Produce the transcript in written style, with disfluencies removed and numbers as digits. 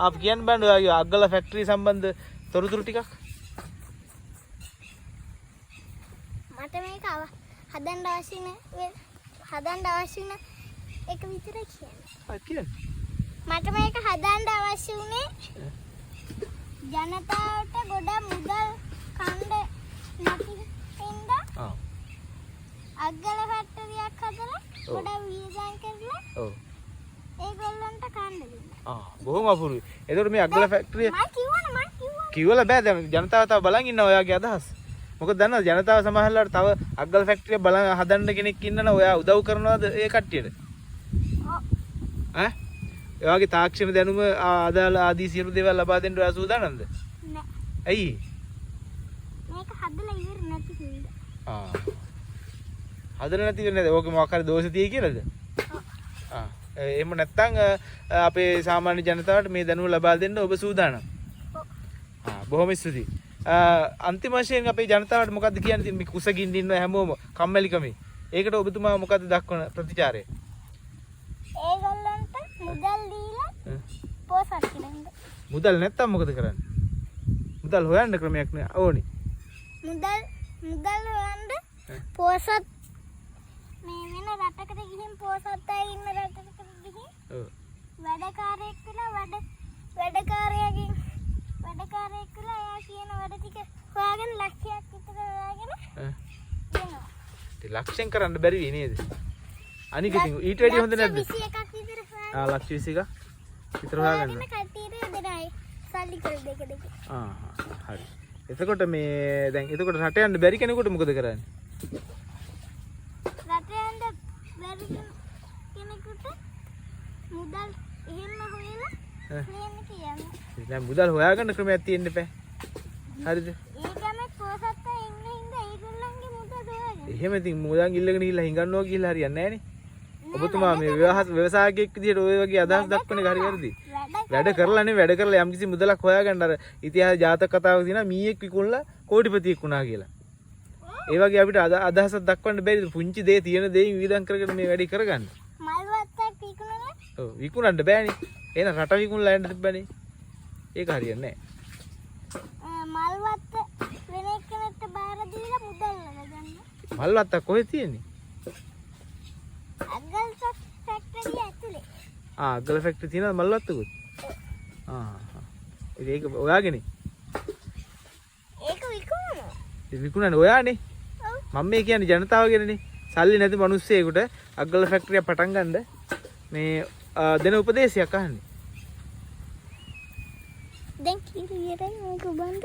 आप කියන්න බෑ ඔයාගේ අග්ගල ෆැක්ටරි සම්බන්ධ තොරතුරු ටිකක්. මට මේක හදන්න අවශ්‍ය එක විතරයි කියන්නේ. කියන්න. මට මේක හදන්න අවශ්‍ය උනේ ජනතාවට ගොඩක් මුදල් කණ්ඩ නැති හින්දා. අග්ගල ෆැක්ටරියක් හදලා ගොඩක් වියදම් කරලා. ඔව්. ඒගොල්ලන්ට කණ්ඩ දෙන්න. බොහොම අපූර්වයි. එතකොට මේ අග්ගල ෆැක්ටරිය මම කිව්වා කිව්වල බෑ දැන් ජනතාව තව බලන් ඉන්නවා ඔයාගේ අදහස්. මොකද දන්නවද ජනතාව සමහරවල්ලාට තව අග්ගල ෆැක්ටරිය බලන් හදන්න කෙනෙක් ඉන්නන ඔයා උදව් කරනවද ඒ කට්ටියට? ඈ? ඔයාගේ තාක්ෂණ දැනුම අදාළ ආදී සියලු දේවල් ලබා දෙන්න ඔයා සූදානම්ද? නෑ. ඇයි? මේක හදලා ඉවර නැති හින්දා. හදලා නැති වෙන්නේ නැද? ඕකේ මොකක් හරි දෝෂ තියෙයි කියලාද? එහෙම නැත්නම් අපේ සාමාන්‍ය ජනතාවට මේ දැනුම ලබා දෙන්න ඔබ සූදානම්. බොහොම ස්තුතියි. අන්තිම වශයෙන් අපේ ජනතාවට මොකද්ද කියන්න තියෙන්නේ? මේ කුසගින්න ඉන්න හැමෝම කම්මැලිකමේ. ඒකට ඔබතුමා මොකද්ද දක්වන ප්‍රතිචාරය? ඒගොල්ලන්ට මුදල් දීලා පොසත් කිනන්න. මුදල් නැත්තම් මොකද කරන්නේ? මුදල් හොයන්න ක්‍රමයක් නෑ ඕනි. මුදල් හොයන්න පොසත් මේ වෙන රටකට ගිහින් පොසත් අය ඉන්න රටකට ගිහින් වැඩකාරයෙක් වෙලා වැඩකාරයෙක් වෙලා එයා කියන වැඩ ටික හොයාගෙන ලක්ෂයක් විතර හොයාගෙන දෙනවා. ඒ ලක්ෂෙන් කරන්න බැරි වෙයි නේද? අනික ඉතින් ඊට වැඩිය හොඳ නැද්ද? 21ක් විතර හොයාගෙන. ලක්ෂ 21ක් විතර හොයාගන්න. කට්ටියට දෙනයි සල්ලි කර දෙක. හරි. එතකොට මේ දැන් රට යන්න බැරි කෙනෙකුට මොකද කරන්නේ? රට යන්න බැරි කෙනෙකුට මුදල් එහෙම හොයලා ප්ලේන් එක යන්න. දැන් මුදල් හොයාගන්න ක්‍රමයක් තියෙන්න බෑ. හරිද? ඒ ගමේ පොසත් අය ඉන්න හින්දා ඒගොල්ලන්ගේ මුදල් හොයාගන්න. එහෙම ඉතින් මුදල් ඉල්ලගෙන ගිහිල්ලා හිඟන්නවා කියලා හරියන්නේ නැහැ නේ. ඔබතුමා මේ ව්‍යවසායකයෙක් විදිහට ඔය වගේ අදහස් දක්වන එක හරි වැරදි. වැඩ කරලා යම්කිසි මුදලක් හොයාගන්න අර ඉතිහාස ජාතක කතාවක තියෙනවා මීයක් විකුණලා කෝටිපතියෙක් වුණා කියලා. ඒ වගේ අපිට අදහසක් දක්වන්න බැරිද? පුංචි දේ තියෙන දේයින් වියදම් කරගෙන මේ වැඩේ කරගන්න. මල් වත්තක් විකුණලා? ඔව් විකුණන්න බෑනේ. එහෙනම් රට විකුණලා යන්න තිබ්බනේ. ඒක හරියන්නේ නැහැ. මල් වත්ත වෙන එක්කෙනෙක්ට බාර දීලා මුදල් ලගන්න. මල් වත්තක් කොහෙද තියෙන්නේ? අග්ගල ෆැක්ටරිය ඇතුලේ. අග්ගල ෆැක්ටරි තියෙනවද මල් වත්තකුත්? ඒක ඔයාගේනේ. ඒක විකුණනවා. ඒ විකුණන්නේ ඔයානේ. මම මේ කියන්නේ ජනතාවගෙනනේ. සල්ලි නැති මිනිස්සෙකුට අග්ගල ෆැක්ටරියක් පටන් ගන්න මේ දෙන උපදේශයක් අහන්නේ. දැන් කීරියරයි මේක බඳ